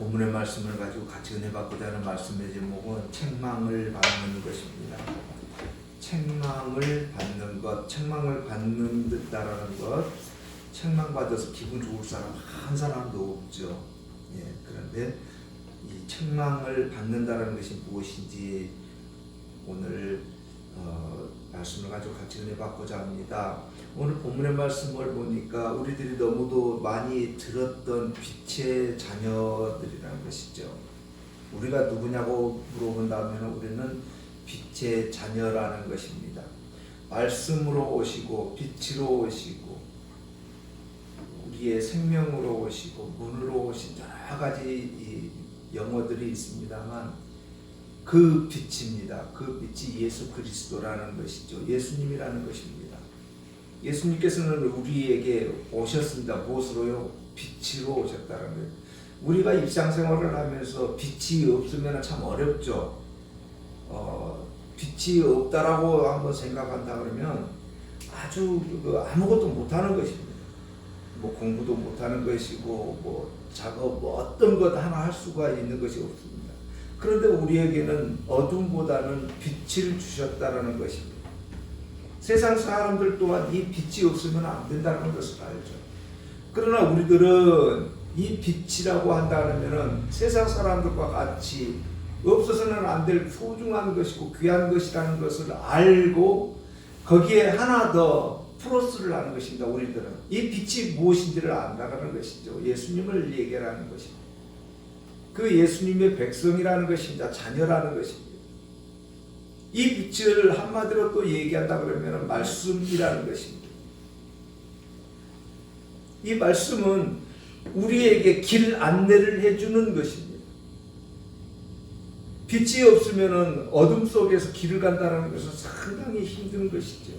본문의 말씀을 가지고 같이 은혜 받고자 하는 말씀의 제목은 책망을 받는 것입니다. 책망을 받는 것, 책망을 받는다라는 것, 책망받아서 기분 좋을 사람 한 사람도 없죠. 그런데 이 책망을 받는다라는 것이 무엇인지 오늘 말씀을 가지고 같이 은혜 받고자 합니다. 오늘 본문의 말씀을 보니까 우리들이 너무도 많이 들었던 빛의 자녀들이라는 것이죠. 우리가 누구냐고 물어본다면 우리는 빛의 자녀라는 것입니다. 말씀으로 오시고 빛으로 오시고 우리의 생명으로 오시고 문으로 오신 여러 가지 이 영어들이 있습니다만 그 빛입니다. 그 빛이 예수 그리스도라는 것이죠. 예수님이라는 것입니다. 예수님께서는 우리에게 오셨습니다. 무엇으로요? 빛으로 오셨다는 거예요. 우리가 일상생활을 하면서 빛이 없으면 참 어렵죠. 빛이 없다라고 한번 생각한다 그러면 아주 아무것도 못하는 것입니다. 뭐 공부도 못하는 것이고 뭐 작업 뭐 어떤 것 하나 할 수가 있는 것이 없습니다. 그런데 우리에게는 어둠보다는 빛을 주셨다라는 것입니다. 세상 사람들 또한 이 빛이 없으면 안 된다는 것을 알죠. 그러나 우리들은 이 빛이라고 한다면 세상 사람들과 같이 없어서는 안 될 소중한 것이고 귀한 것이라는 것을 알고 거기에 하나 더 플러스를 하는 것입니다. 우리들은 이 빛이 무엇인지를 안다는 것이죠. 예수님을 얘기하는 것입니다. 그 예수님의 백성이라는 것입니다. 자녀라는 것입니다. 이 빛을 한마디로 또 얘기한다 그러면 말씀이라는 것입니다. 이 말씀은 우리에게 길 안내를 해주는 것입니다. 빛이 없으면 어둠 속에서 길을 간다는 것은 상당히 힘든 것이죠.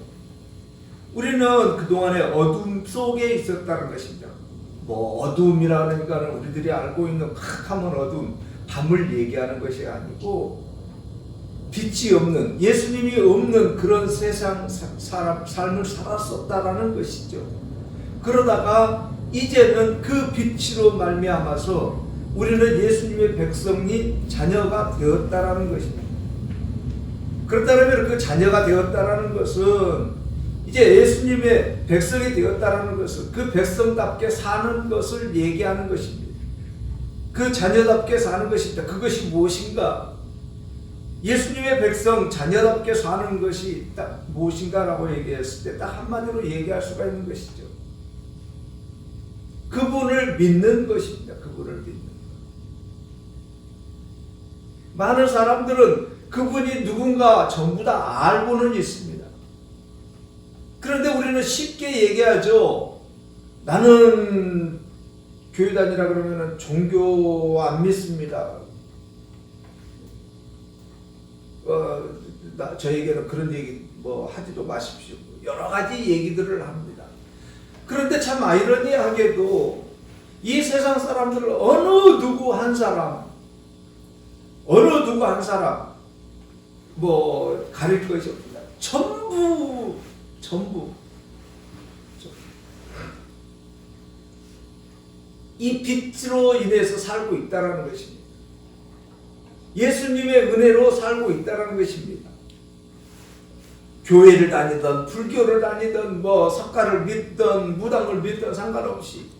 우리는 그동안에 어둠 속에 있었다는 것입니다. 뭐 어둠이라는 것은 우리들이 알고 있는 캄캄한 어둠, 밤을 얘기하는 것이 아니고 빛이 없는, 예수님이 없는 그런 세상 삶을 살았었다라는 것이죠. 그러다가 이제는 그 빛으로 말미암아서 우리는 예수님의 백성이 자녀가 되었다라는 것입니다. 그렇다면 그 자녀가 되었다라는 것은 이제 예수님의 백성이 되었다라는 것은 그 백성답게 사는 것을 얘기하는 것입니다. 그 자녀답게 사는 것입니다. 그것이 무엇인가? 예수님의 백성 자녀답게 사는 것이 딱 무엇인가라고 얘기했을 때 딱 한마디로 얘기할 수가 있는 것이죠. 그분을 믿는 것입니다. 그분을 믿는 것. 많은 사람들은 그분이 누군가 전부 다 알고는 있습니다. 그런데 우리는 쉽게 얘기하죠. 나는 교회 다니라 그러면 종교 안 믿습니다. 저에게는 그런 얘기 뭐 하지도 마십시오. 여러 가지 얘기들을 합니다. 그런데 참 아이러니하게도 이 세상 사람들을 어느 누구 한 사람 뭐 가릴 것이 없습니다. 전부 이 빛으로 인해서 살고 있다는 것입니다. 예수님의 은혜로 살고 있다는 것입니다. 교회를 다니던 불교를 다니던 뭐 석가를 믿던 무당을 믿던 상관없이.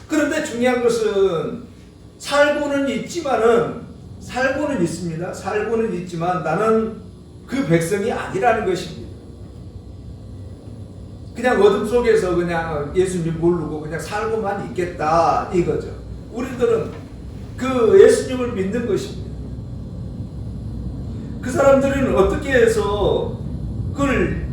그런데 중요한 것은 살고는 있습니다. 살고는 있지만 나는 그 백성이 아니라는 것입니다. 그냥 어둠 속에서 그냥 예수님 모르고 그냥 살고만 있겠다 이거죠. 우리들은 그 예수님을 믿는 것입니다. 그 사람들은 어떻게 해서 그걸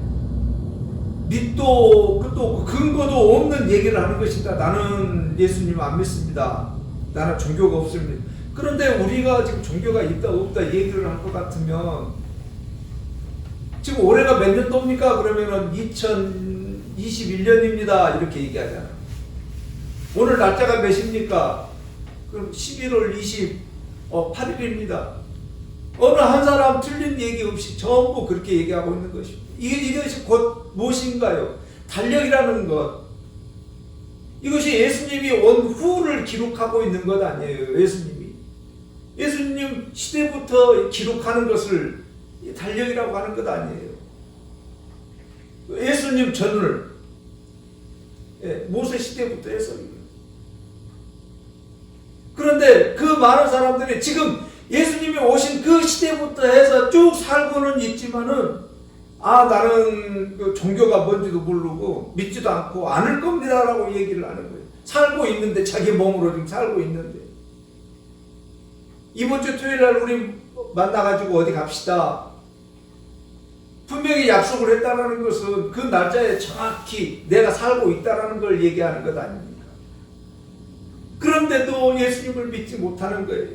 밑도 끝도 근거도 없는 얘기를 하는 것이다. 나는 예수님 안 믿습니다. 나는 종교가 없습니다. 그런데 우리가 지금 종교가 있다 없다 얘기를 할 것 같으면 지금 올해가 몇 년도입니까? 그러면은 2021년입니다. 이렇게 얘기하잖아. 오늘 날짜가 몇입니까? 그럼 11월 28일입니다. 어느 한 사람 틀린 얘기 없이 전부 그렇게 얘기하고 있는 것입니다. 이것이 곧 무엇인가요? 달력이라는 것. 이것이 예수님이 온 후를 기록하고 있는 것 아니에요. 예수님 시대부터 기록하는 것을 달력이라고 하는 것 아니에요. 예수님 전을 모세 시대부터 해서. 그런데 그 많은 사람들이 지금 예수님이 오신 그 시대부터 해서 쭉 살고는 있지만은 나는 그 종교가 뭔지도 모르고 믿지도 않고 않을 겁니다라고 얘기를 하는 거예요. 살고 있는데, 자기 몸으로 지금 살고 있는데. 이번 주 토요일 날 우리 만나가지고 어디 갑시다. 분명히 약속을 했다는 것은 그 날짜에 정확히 내가 살고 있다는 걸 얘기하는 것 아닙니까? 그런데도 예수님을 믿지 못하는 거예요.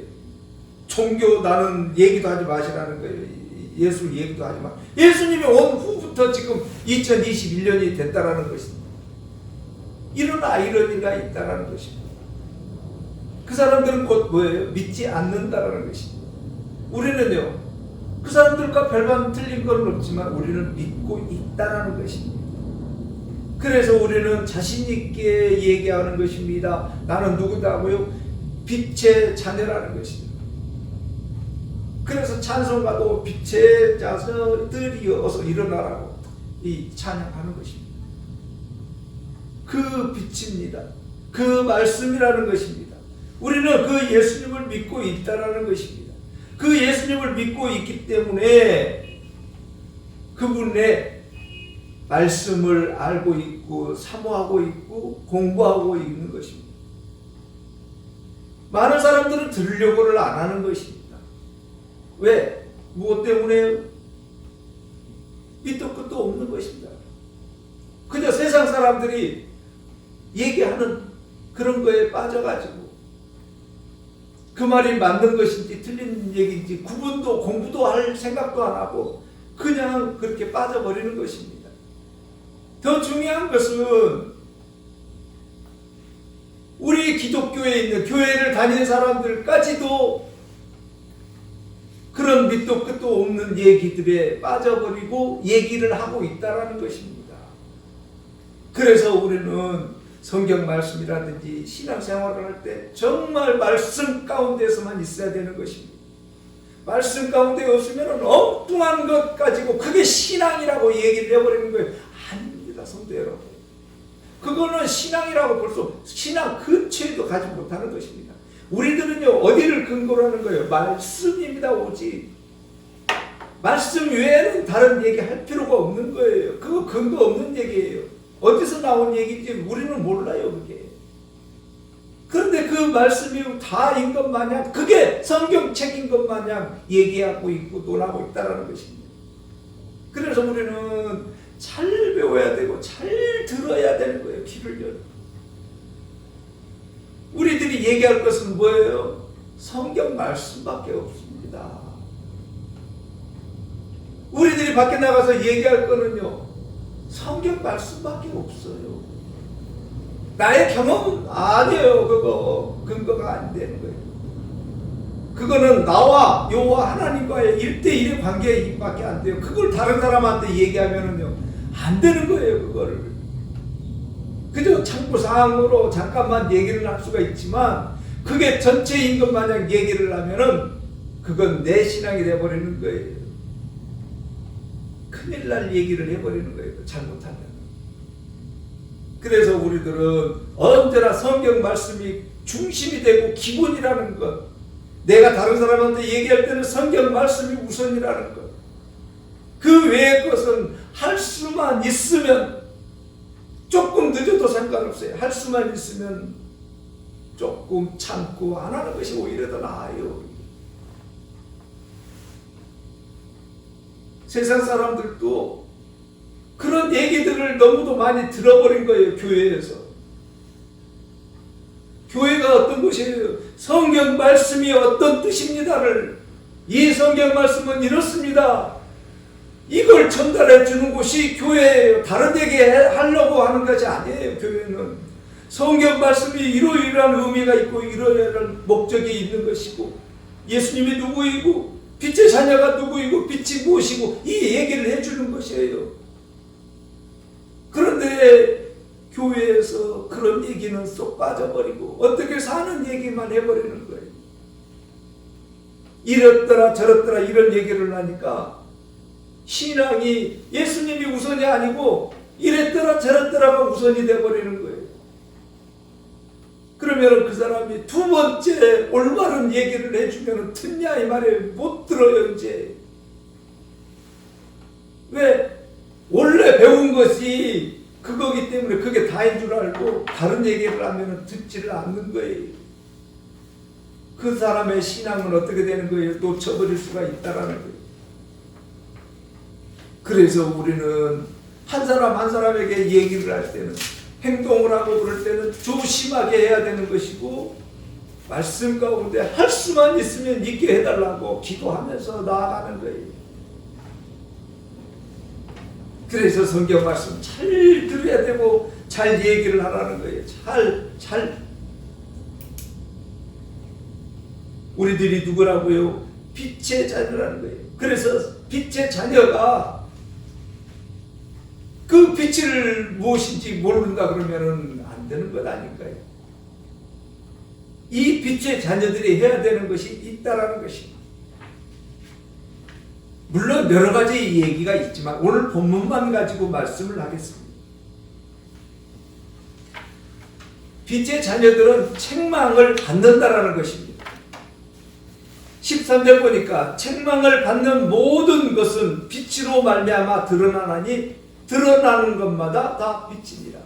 종교 나는 얘기도 하지 마시라는 거예요. 예수 얘기도 하지 마. 예수님이 온 후부터 지금 2021년이 됐다라는 것입니다. 이런 아이러니가 있다라는 것입니다. 그 사람들은 곧 뭐예요? 믿지 않는다라는 것입니다. 우리는요, 그 사람들과 별반 틀린 건 없지만 우리는 믿고 있다라는 것입니다. 그래서 우리는 자신 있게 얘기하는 것입니다. 나는 누구다고요? 빛의 자녀라는 것입니다. 그래서 찬송가도 빛의 자녀들이 어서 일어나라고 이 찬양하는 것입니다. 그 빛입니다. 그 말씀이라는 것입니다. 우리는 그 예수님을 믿고 있다라는 것입니다. 그 예수님을 믿고 있기 때문에 그분의 말씀을 알고 있고 사모하고 있고 공부하고 있는 것입니다. 많은 사람들은 들으려고를 안 하는 것입니다. 왜? 무엇 때문에요? 밑도 끝도 없는 것입니다. 그저 세상 사람들이 얘기하는 그런 거에 빠져가지고 그 말이 맞는 것인지 틀린 얘기인지 구분도 공부도 할 생각도 안 하고 그냥 그렇게 빠져버리는 것입니다. 더 중요한 것은 우리 기독교에 있는 교회를 다니는 사람들까지도 그런 밑도 끝도 없는 얘기들에 빠져버리고 얘기를 하고 있다는 것입니다. 그래서 우리는 성경 말씀이라든지 신앙생활을 할 때 정말 말씀 가운데서만 있어야 되는 것입니다. 말씀 가운데 없으면 엉뚱한 것 가지고 그게 신앙이라고 얘기를 해버리는 거예요. 아닙니다, 성도 여러분. 그거는 신앙이라고 벌써 신앙 근처에도 가지 못하는 것입니다. 우리들은요, 어디를 근거로 하는 거예요? 말씀입니다, 오직. 말씀 외에는 다른 얘기 할 필요가 없는 거예요. 그거 근거 없는 얘기예요. 어디서 나온 얘기인지 우리는 몰라요, 그게. 그런데 그 말씀이 다인 것 마냥, 그게 성경책인 것 마냥 얘기하고 있고 논하고 있다는 것입니다. 그래서 우리는 잘 배워야 되고 잘 들어야 되는 거예요, 귀를 열고. 우리들이 얘기할 것은 뭐예요? 성경 말씀밖에 없습니다. 우리들이 밖에 나가서 얘기할 거는요, 성경 말씀밖에 없어요. 나의 경험은 아니에요. 그거 근거가 안 되는 거예요. 그거는 나와 여호와 하나님과의 1대1의 관계밖에 안 돼요. 그걸 다른 사람한테 얘기하면은요, 안 되는 거예요. 그거를 그저 참고사항으로 잠깐만 얘기를 할 수가 있지만 그게 전체인 것 마냥 얘기를 하면은 그건 내 신앙이 돼버리는 거예요. 큰일 날 얘기를 해버리는 거예요, 잘못하면. 그래서 우리들은 언제나 성경 말씀이 중심이 되고 기본이라는 것, 내가 다른 사람한테 얘기할 때는 성경 말씀이 우선이라는 것, 그 외의 것은 할 수만 있으면, 조금 늦어도 상관없어요. 할 수만 있으면 조금 참고 안 하는 것이 오히려 더 나아요. 세상 사람들도 그런 얘기들을 너무도 많이 들어버린 거예요, 교회에서. 교회가 어떤 것이에요? 성경 말씀이 어떤 뜻입니다를, 이 성경 말씀은 이렇습니다, 이걸 전달해 주는 곳이 교회예요. 다른 얘기 하려고 하는 것이 아니에요. 교회는 성경 말씀이 이러이러한 의미가 있고 이러이러한 목적이 있는 것이고, 예수님이 누구이고 빛의 자녀가 누구이고 빛이 무엇이고 이 얘기를 해주는 것이에요. 그런데 교회에서 그런 얘기는 쏙 빠져버리고 어떻게 사는 얘기만 해버리는 거예요. 이렇더라 저렇더라 이런 얘기를 하니까 신앙이 예수님이 우선이 아니고 이랬더라 저랬더라가 우선이 돼버리는 거예요. 그러면 그 사람이 두 번째 올바른 얘기를 해주면 듣냐 이 말에 못 들어요. 이제 왜? 원래 배운 것이 그거기 때문에 그게 다인 줄 알고 다른 얘기를 하면 듣지를 않는 거예요. 그 사람의 신앙은 어떻게 되는 거예요? 놓쳐버릴 수가 있다라는 거예요. 그래서 우리는 한 사람 한 사람에게 얘기를 할 때는, 행동을 하고 그럴 때는 조심하게 해야 되는 것이고, 말씀 가운데 할 수만 있으면 있게 해달라고 기도하면서 나아가는 거예요. 그래서 성경 말씀 잘 들어야 되고 잘 얘기를 하라는 거예요. 잘. 우리들이 누구라고요? 빛의 자녀라는 거예요. 그래서 빛의 자녀가 그 빛을 무엇인지 모른다 그러면은 안 되는 것 아닐까요? 이 빛의 자녀들이 해야 되는 것이 있다라는 것입니다. 물론 여러 가지 얘기가 있지만 오늘 본문만 가지고 말씀을 하겠습니다. 빛의 자녀들은 책망을 받는다라는 것입니다. 13절 보니까 책망을 받는 모든 것은 빛으로 말미암아 드러나나니 드러나는 것마다 다 빛이니라.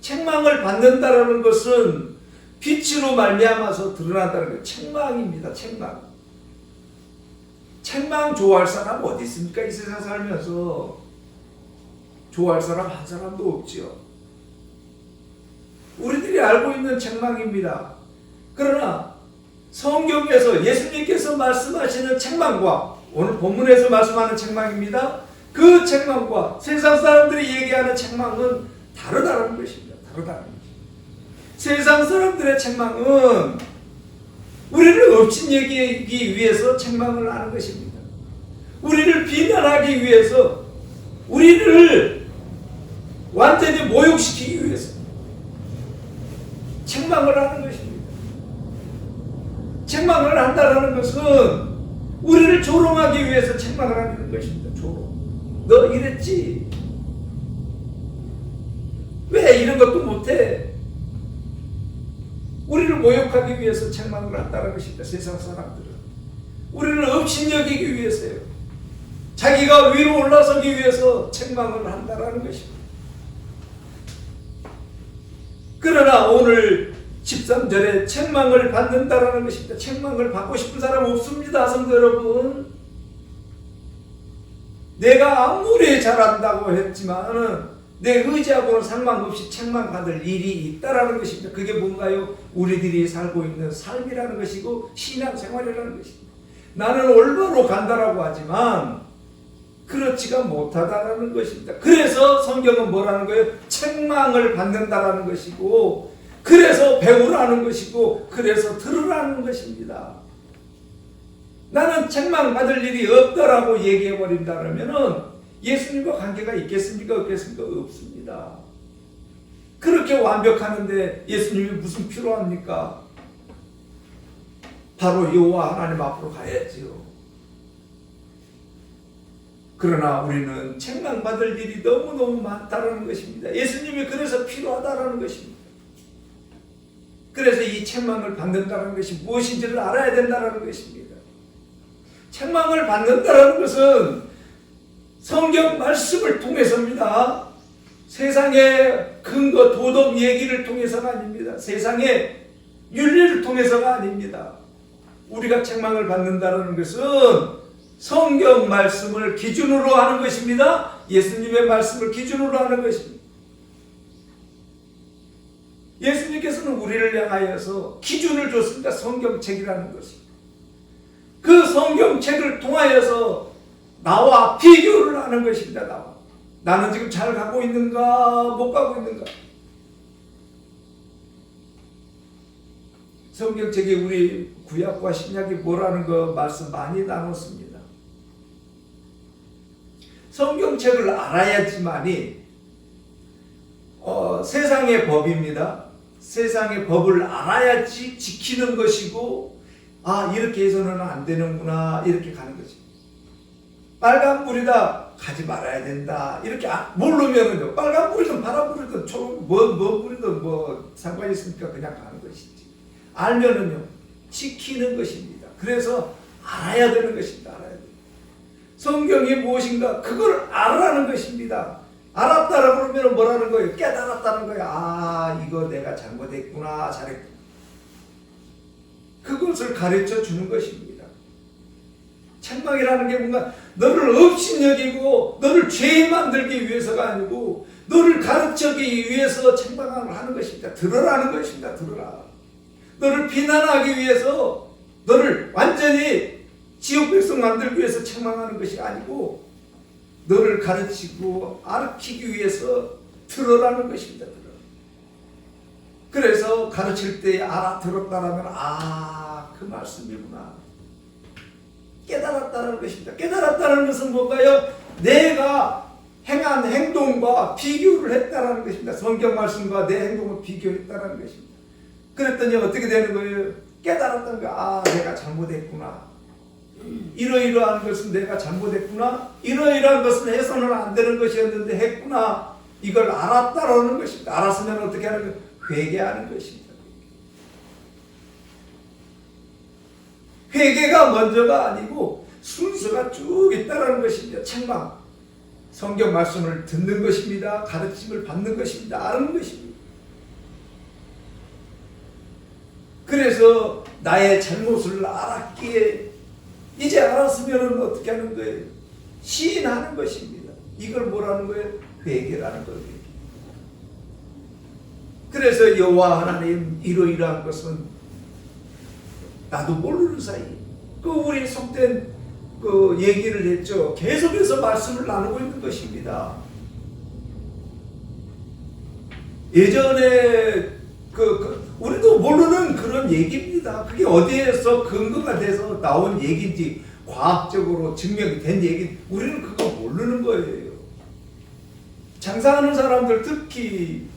책망을 받는다라는 것은 빛으로 말미암아서 드러난다는 거예요. 책망입니다. 책망 좋아할 사람 어디 있습니까? 이 세상 살면서 좋아할 사람 한 사람도 없지요. 우리들이 알고 있는 책망입니다. 그러나 성경에서 예수님께서 말씀하시는 책망과 오늘 본문에서 말씀하는 책망입니다. 그 책망과 세상 사람들이 얘기하는 책망은 다르다는 것입니다. 세상 사람들의 책망은 우리를 업신여기기 위해서 책망을 하는 것입니다. 우리를 비난하기 위해서, 우리를 완전히 모욕시키기 위해서 책망을 하는 것입니다. 책망을 한다는 것은 우리를 조롱하기 위해서 책망을 하는 것입니다. 조롱. 너 이랬지? 왜 이런 것도 못해? 우리를 모욕하기 위해서 책망을 한다는 것입니다. 세상 사람들은 우리를 업신여기기 위해서요. 자기가 위로 올라서기 위해서 책망을 한다는 것입니다. 그러나 오늘 13절에 책망을 받는다라는 것입니다. 책망을 받고 싶은 사람 없습니다. 성도 여러분, 내가 아무리 잘한다고 했지만은 내 의지하고는 상관없이 책망받을 일이 있다라는 것입니다. 그게 뭔가요? 우리들이 살고 있는 삶이라는 것이고 신앙생활이라는 것입니다. 나는 올바로 간다라고 하지만 그렇지가 못하다라는 것입니다. 그래서 성경은 뭐라는 거예요? 책망을 받는다라는 것이고, 그래서 배우라는 것이고, 그래서 들으라는 것입니다. 나는 책망받을 일이 없다라고 얘기해버린다 그러면은 예수님과 관계가 있겠습니까? 없겠습니까? 없습니다. 그렇게 완벽하는데 예수님이 무슨 필요합니까? 바로 여호와 하나님 앞으로 가야지요. 그러나 우리는 책망받을 일이 너무너무 많다는 것입니다. 예수님이 그래서 필요하다는 것입니다. 그래서 이 책망을 받는다는 것이 무엇인지를 알아야 된다는 것입니다. 책망을 받는다는 것은 성경 말씀을 통해서입니다. 세상의 근거, 도덕 얘기를 통해서가 아닙니다. 세상의 윤리를 통해서가 아닙니다. 우리가 책망을 받는다는 것은 성경 말씀을 기준으로 하는 것입니다. 예수님의 말씀을 기준으로 하는 것입니다. 예수님께서는 우리를 향하여서 기준을 줬습니다. 성경책이라는 것입니다. 그 성경책을 통하여서 나와 비교를 하는 것입니다. 나는 지금 잘 가고 있는가, 못 가고 있는가. 성경책이 우리 구약과 신약이 뭐라는 거 말씀 많이 나눴습니다. 성경책을 알아야지만이 세상의 법입니다. 세상의 법을 알아야지 지키는 것이고, 이렇게 해서는 안 되는구나, 이렇게 가는 거지. 빨간불이다, 가지 말아야 된다, 이렇게 모르면은요, 빨간불이든 파란불이든 뭔 불이든 뭐 상관이 있습니까? 그냥 가는 것이지. 알면은요, 지키는 것입니다. 그래서 알아야 되는 것입니다. 알아야 돼요. 성경이 무엇인가, 그걸 알아라는 것입니다. 알았다라고 그러면 뭐라는 거예요? 깨달았다는 거예요. 이거 내가 잘못했구나, 잘했구나. 그것을 가르쳐 주는 것입니다. 책망이라는 게 뭔가 너를 업신여기고 너를 죄 만들기 위해서가 아니고 너를 가르치기 위해서 책망을 하는 것입니다. 들으라는 것입니다. 들으라. 너를 비난하기 위해서, 너를 완전히 지옥 백성 만들기 위해서 책망하는 것이 아니고 너를 가르치고 가르치기 위해서 들으라는 것입니다. 들어. 그래서 가르칠 때 알아들었다라면 그 말씀이구나, 깨달았다는 것입니다. 깨달았다는 것은 뭔가요? 내가 행한 행동과 비교를 했다는 것입니다. 성경 말씀과 내 행동을 비교했다는 것입니다. 그랬더니 어떻게 되는 거예요? 깨달았다는 거예요. 내가 잘못했구나. 이러이러한 것은 내가 잘못했구나. 이러이러한 것은 해서는 안 되는 것이었는데 했구나. 이걸 알았다라는 것입니다. 알았으면 어떻게 하는 거예요? 회개하는 것입니다. 회개가 먼저가 아니고 순서가 쭉 있다는 것입니다. 책망, 성경 말씀을 듣는 것입니다. 가르침을 받는 것입니다. 아는 것입니다. 그래서 나의 잘못을 알았기에 이제 알았으면 어떻게 하는 거예요? 시인하는 것입니다. 이걸 뭐라는 거예요? 회개라는 거예요. 그래서 여호와 하나님, 이러이러한 것은 나도 모르는 사이, 우리 속된 얘기를 했죠. 계속해서 말씀을 나누고 있는 것입니다. 예전에 우리도 모르는 그런 얘기입니다. 그게 어디에서 근거가 돼서 나온 얘기인지, 과학적으로 증명이 된 얘기, 우리는 그거 모르는 거예요. 장사하는 사람들, 특히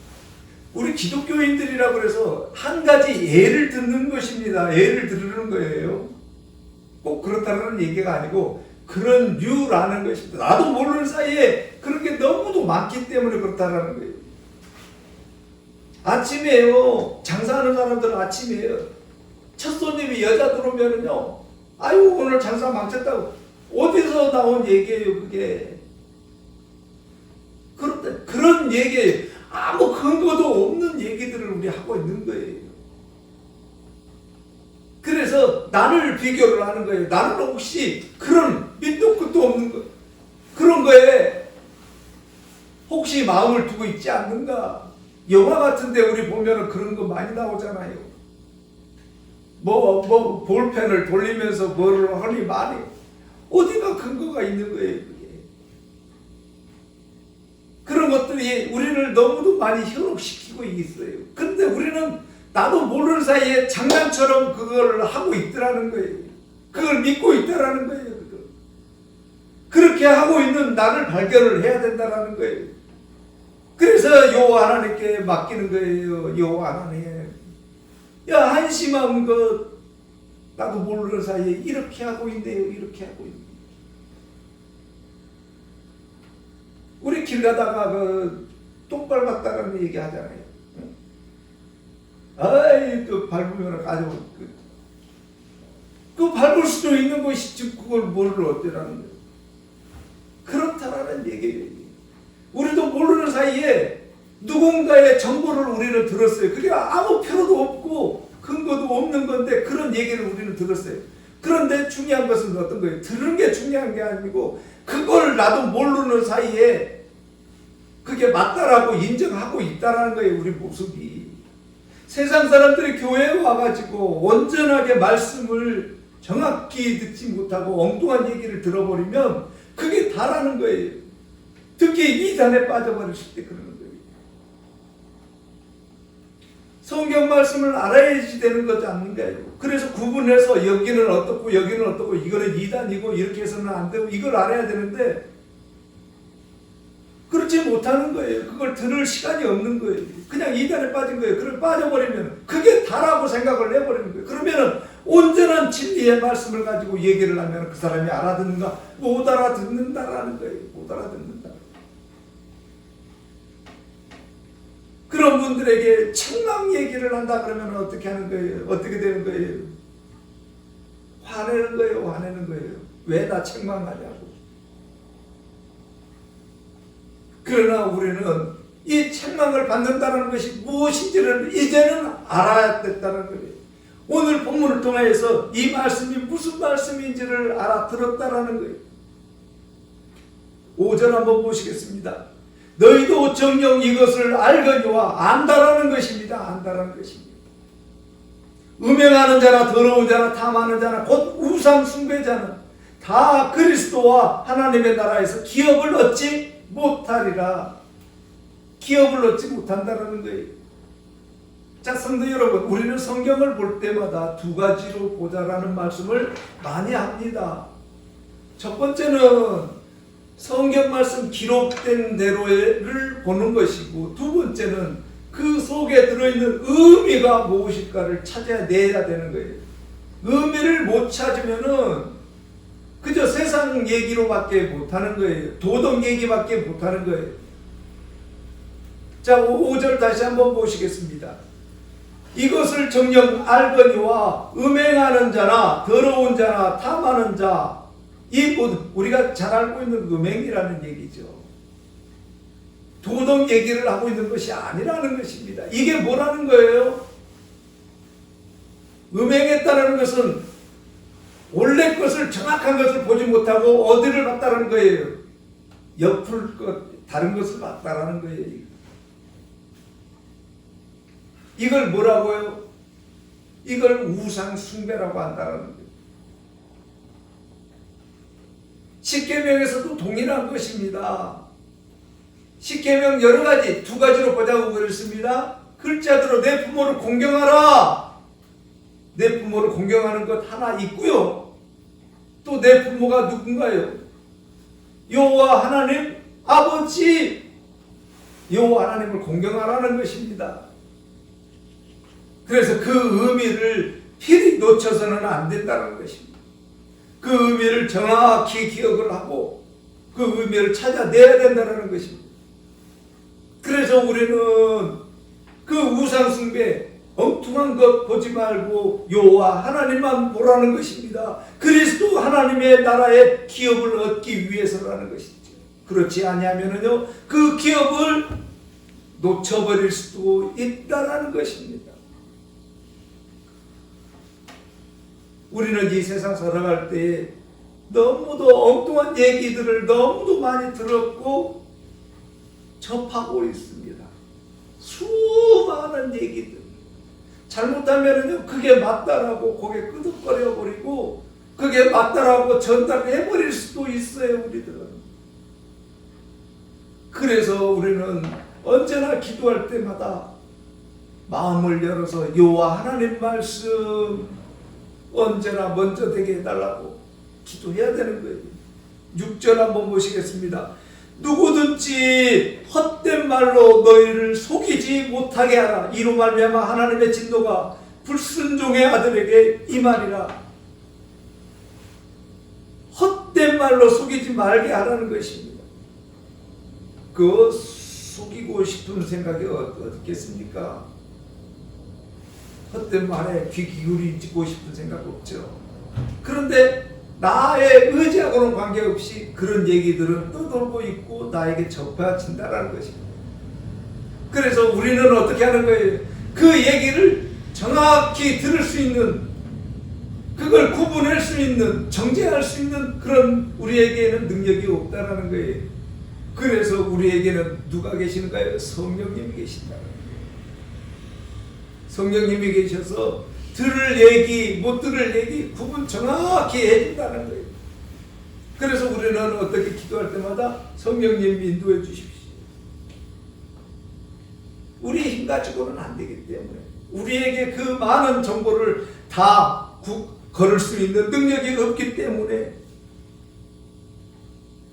우리 기독교인들이라고 해서 한 가지 예를 듣는 것입니다. 예를 들으는 거예요. 꼭 그렇다는 얘기가 아니고 그런 류라는 것입니다. 나도 모르는 사이에 그런 게 너무도 많기 때문에 그렇다는 거예요. 아침에요, 장사하는 사람들은 아침에요, 첫 손님이 여자 들어오면은요, 오늘 장사 망쳤다고. 어디서 나온 얘기예요, 그게? 그런 얘기, 아무 근거도 없는 얘기들을 우리 하고 있는 거예요. 그래서 나를 비교를 하는 거예요. 나는 혹시 그런 밑도 끝도 없는 거, 그런 거에 혹시 마음을 두고 있지 않는가? 영화 같은데 우리 보면은 그런 거 많이 나오잖아요. 볼펜을 돌리면서 뭐를 하니 많이. 어디가 근거가 있는 거예요, 그게. 그런 것들이 우리를 너무도 많이 현혹시키고 있어요. 근데 우리는 나도 모르는 사이에 장난처럼 그걸 하고 있더라는 거예요. 그걸 믿고 있더라는 거예요. 그렇게 하고 있는 나를 발견을 해야 된다는 거예요. 그래서 여호와 하나님께 맡기는 거예요. 여호와 하나님, 한심한 것, 나도 모르는 사이에 이렇게 하고 있네요. 이렇게 하고 있네요. 우리 길 가다가 똥 밟았다는 얘기 하잖아요. 밟으면 아주 밟을 수도 있는 것이지 그걸 뭐를 어쩌라는 거예요. 그렇다라는 얘기예요. 우리도 모르는 사이에 누군가의 정보를 우리는 들었어요. 그게 아무 필요도 없고 근거도 없는 건데 그런 얘기를 우리는 들었어요. 그런데 중요한 것은 어떤 거예요? 들은 게 중요한 게 아니고 그걸 나도 모르는 사이에 그게 맞다라고 인정하고 있다라는 거예요. 우리 모습이. 세상 사람들이 교회에 와가지고 온전하게 말씀을 정확히 듣지 못하고 엉뚱한 얘기를 들어버리면 그게 다라는 거예요. 특히 이단에 빠져버리실 때 그러는 거예요. 성경 말씀을 알아야지 되는 거지 않는가요? 그래서 구분해서 여기는 어떻고 여기는 어떻고 이거는 이단이고 이렇게 해서는 안 되고 이걸 알아야 되는데 그렇지 못하는 거예요. 그걸 들을 시간이 없는 거예요. 그냥 이단에 빠진 거예요. 그걸 빠져버리면 그게 다라고 생각을 해버리는 거예요. 그러면은 온전한 진리의 말씀을 가지고 얘기를 하면 그 사람이 알아듣는가? 못 알아듣는다라는 거예요. 못 알아듣는다. 그런 분들에게 책망 얘기를 한다 그러면 어떻게 하는 거예요? 어떻게 되는 거예요? 화내는 거예요. 화내는 거예요. 왜 나 책망하냐고. 그러나 우리는 이 책망을 받는다는 것이 무엇인지를 이제는 알아야 됐다는 거예요. 오늘 본문을 통해서 이 말씀이 무슨 말씀인지를 알아들었다라는 거예요. 5절 한번 보시겠습니다. 너희도 정녕 이것을 알거니와 안다라는 것입니다. 안다라는 것입니다. 음행하는 자나 더러운 자나 탐하는 자나 곧 우상 숭배자는 다 그리스도와 하나님의 나라에서 기업을 얻지 못하리라. 기업을 얻지 못한다는 거예요. 자, 성도 여러분, 우리는 성경을 볼 때마다 두 가지로 보자라는 말씀을 많이 합니다. 첫 번째는 성경 말씀 기록된 대로를 보는 것이고, 두 번째는 그 속에 들어있는 의미가 무엇일까를 찾아내야 되는 거예요. 의미를 못 찾으면은 그저 세상 얘기로밖에 못하는 거예요. 도덕 얘기밖에 못하는 거예요. 자, 5절 다시 한번 보시겠습니다. 이것을 정녕 알거니와 음행하는 자나 더러운 자나 탐하는 자, 이 모든 우리가 잘 알고 있는 음행이라는 얘기죠. 도덕 얘기를 하고 있는 것이 아니라는 것입니다. 이게 뭐라는 거예요? 음행했다는 것은 원래 것을 정확한 것을 보지 못하고 어디를 봤다는 거예요? 옆을 것, 다른 것을 봤다라는 거예요. 이걸 뭐라고요? 이걸 우상 숭배라고 한다는 거예요. 십계명에서도 동일한 것입니다. 십계명 여러 가지, 두 가지로 보자고 그랬습니다. 글자대로 내 부모를 공경하라. 내 부모를 공경하는 것 하나 있고요. 또 내 부모가 누군가요? 여호와 하나님 아버지, 여호와 하나님을 공경하라는 것입니다. 그래서 그 의미를 필히 놓쳐서는 안 된다는 것입니다. 그 의미를 정확히 기억을 하고 그 의미를 찾아내야 된다는 것입니다. 그래서 우리는 그 우상숭배 엉뚱한 것 보지 말고 여호와 하나님만 보라는 것입니다. 그리스도 하나님의 나라의 기업을 얻기 위해서라는 것이죠. 그렇지 아니하면요 그 기업을 놓쳐버릴 수도 있다라는 것입니다. 우리는 이 세상 살아갈 때 너무도 엉뚱한 얘기들을 너무도 많이 들었고 접하고 있습니다. 수많은 얘기들. 잘못하면은요, 그게 맞다라고 고개 끄덕거려 버리고, 그게 맞다라고 전달해 버릴 수도 있어요, 우리들은. 그래서 우리는 언제나 기도할 때마다 마음을 열어서 여호와 하나님 말씀 언제나 먼저 되게 해달라고 기도해야 되는 거예요. 6절 한번 보시겠습니다. 누구든지 헛된 말로 너희를 속이지 못하게 하라. 이로 말미암아 하나님의 진노가 불순종의 아들에게 임하리라. 헛된 말로 속이지 말게 하라는 것입니다. 그 속이고 싶은 생각이 어떻겠습니까? 헛된 말에 귀 기울이고 싶은 생각 없죠. 그런데 나의 의지하고는 관계없이 그런 얘기들은 떠돌고 있고 나에게 접해진다는 것입니다. 그래서 우리는 어떻게 하는 거예요? 그 얘기를 정확히 들을 수 있는, 그걸 구분할 수 있는, 정죄할 수 있는 그런 우리에게는 능력이 없다라는 거예요. 그래서 우리에게는 누가 계시는가요? 성령님이 계신다. 성령님이 계셔서 들을 얘기, 못 들을 얘기 구분 정확히 해준다는 거예요. 그래서 우리는 어떻게 기도할 때마다 성령님 인도해 주십시오. 우리 힘 가지고는 안 되기 때문에 우리에게 그 많은 정보를 다 걸을 수 있는 능력이 없기 때문에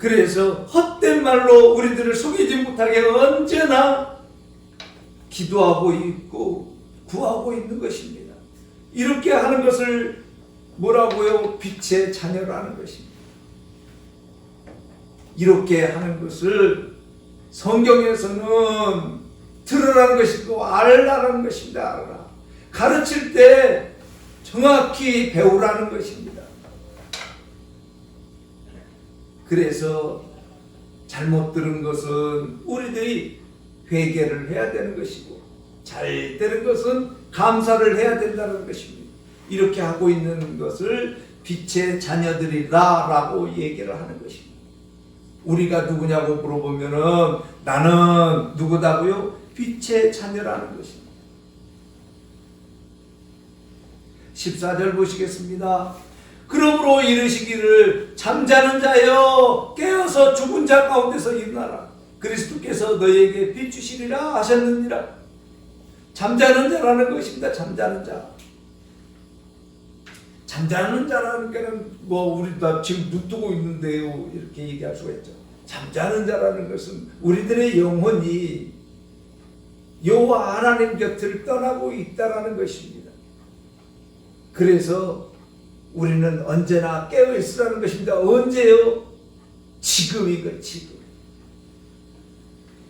그래서 헛된 말로 우리들을 속이지 못하게 언제나 기도하고 있고 구하고 있는 것입니다. 이렇게 하는 것을 뭐라고요? 빛의 자녀라는 것입니다. 이렇게 하는 것을 성경에서는 들으라는 것이고 알라는 것입니다. 알라. 가르칠 때 정확히 배우라는 것입니다. 그래서 잘못 들은 것은 우리들이 회개를 해야 되는 것이고 잘 되는 것은 감사를 해야 된다는 것입니다. 이렇게 하고 있는 것을 빛의 자녀들이라 라고 얘기를 하는 것입니다. 우리가 누구냐고 물어보면은 나는 누구다고요? 빛의 자녀라는 것입니다. 14절 보시겠습니다. 그러므로 이르시기를 잠자는 자여 깨어서 죽은 자 가운데서 일어나라. 그리스도께서 너희에게 비추시리라 하셨느니라. 잠자는 자라는 것입니다. 잠자는 자. 잠자는 자라는 게는 우리 다 지금 눈 뜨고 있는데요 이렇게 얘기할 수가 있죠. 잠자는 자라는 것은 우리들의 영혼이 여호와 하나님 곁을 떠나고 있다라는 것입니다. 그래서 우리는 언제나 깨어 있으라는 것입니다. 언제요? 지금이고 지금.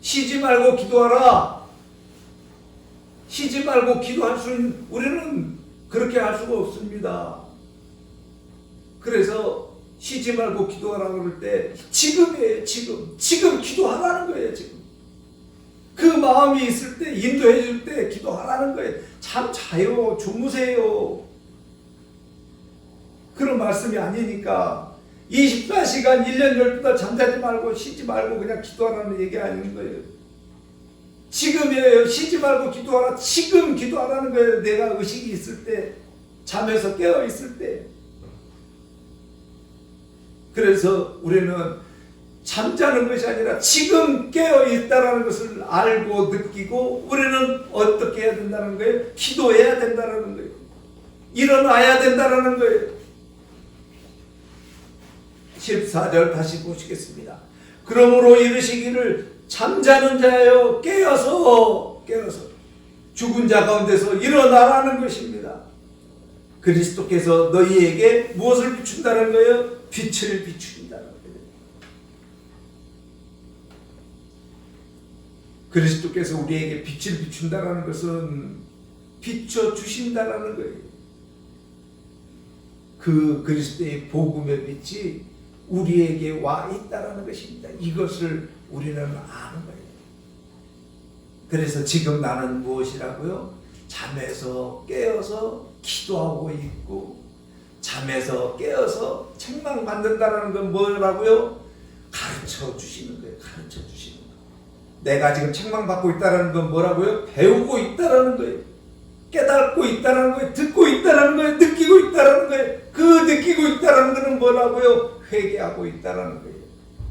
쉬지 말고 기도하라. 쉬지 말고 기도할 수 있는 우리는 그렇게 할 수가 없습니다. 그래서 쉬지 말고 기도하라 그럴 때 지금이에요. 지금 기도하라는 거예요. 지금 그 마음이 있을 때 인도해 줄 때 기도하라는 거예요. 잠 자요. 주무세요. 그런 말씀이 아니니까 24시간 1년 12달 잠자지 말고 쉬지 말고 그냥 기도하라는 얘기 아닌 거예요. 지금이에요. 쉬지 말고 기도하라. 지금 기도하라는 거예요. 내가 의식이 있을 때, 잠에서 깨어 있을 때. 그래서 우리는 잠자는 것이 아니라 지금 깨어 있다라는 것을 알고 느끼고 우리는 어떻게 해야 된다는 거예요? 기도해야 된다는 거예요. 일어나야 된다는 거예요. 14절 다시 보시겠습니다. 그러므로 이르시기를 잠자는 자여 깨어서 죽은 자 가운데서 일어나라는 것입니다. 그리스도께서 너희에게 무엇을 비춘다는 거예요? 빛을 비춘다는 거예요. 그리스도께서 우리에게 빛을 비춘다는 것은 비춰주신다는 거예요. 그 그리스도의 복음의 빛이 우리에게 와 있다는 것입니다. 이것을 우리는 아는 거예요. 그래서 지금 나는 무엇이라고요? 잠에서 깨어서 기도하고 있고 잠에서 깨어서 책망받는다는 건 뭐라고요? 가르쳐 주시는 거예요. 가르쳐 주시는 거예요. 내가 지금 책망받고 있다는 건 뭐라고요? 배우고 있다는 거예요. 깨닫고 있다는 거예요. 듣고 있다는 거예요. 느끼고 있다는 거예요. 그 느끼고 있다는 거는 뭐라고요? 회개하고 있다는 거예요.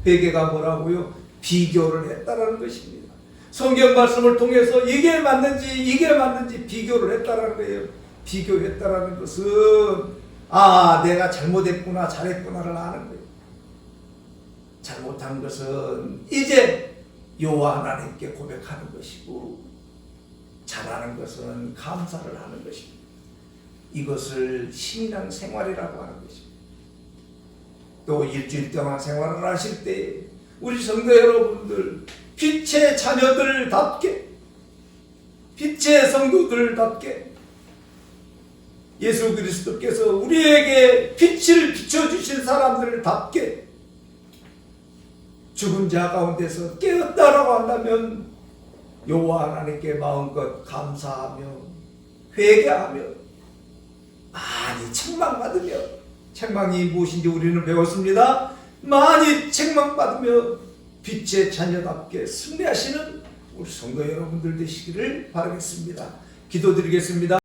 회개가 뭐라고요? 비교를 했다는 것입니다. 성경 말씀을 통해서 이게 맞는지 비교를 했다는 거예요. 비교했다는 것은 내가 잘못했구나 잘했구나를 아는 거예요. 잘못한 것은 이제 여호와 하나님께 고백하는 것이고 잘하는 것은 감사를 하는 것입니다. 이것을 신앙 생활이라고 하는 것입니다. 또 일주일 동안 생활을 하실 때 우리 성도 여러분들 빛의 자녀들답게 빛의 성도들답게 예수 그리스도께서 우리에게 빛을 비춰주신 사람들답게 죽은 자 가운데서 깨었다라고 한다면 여호와 하나님께 마음껏 감사하며 회개하며 많이 책망받으며 책망이 무엇인지 우리는 배웠습니다. 많이 책망받으며 빛의 자녀답게 승리하시는 우리 성도 여러분들 되시기를 바라겠습니다. 기도드리겠습니다.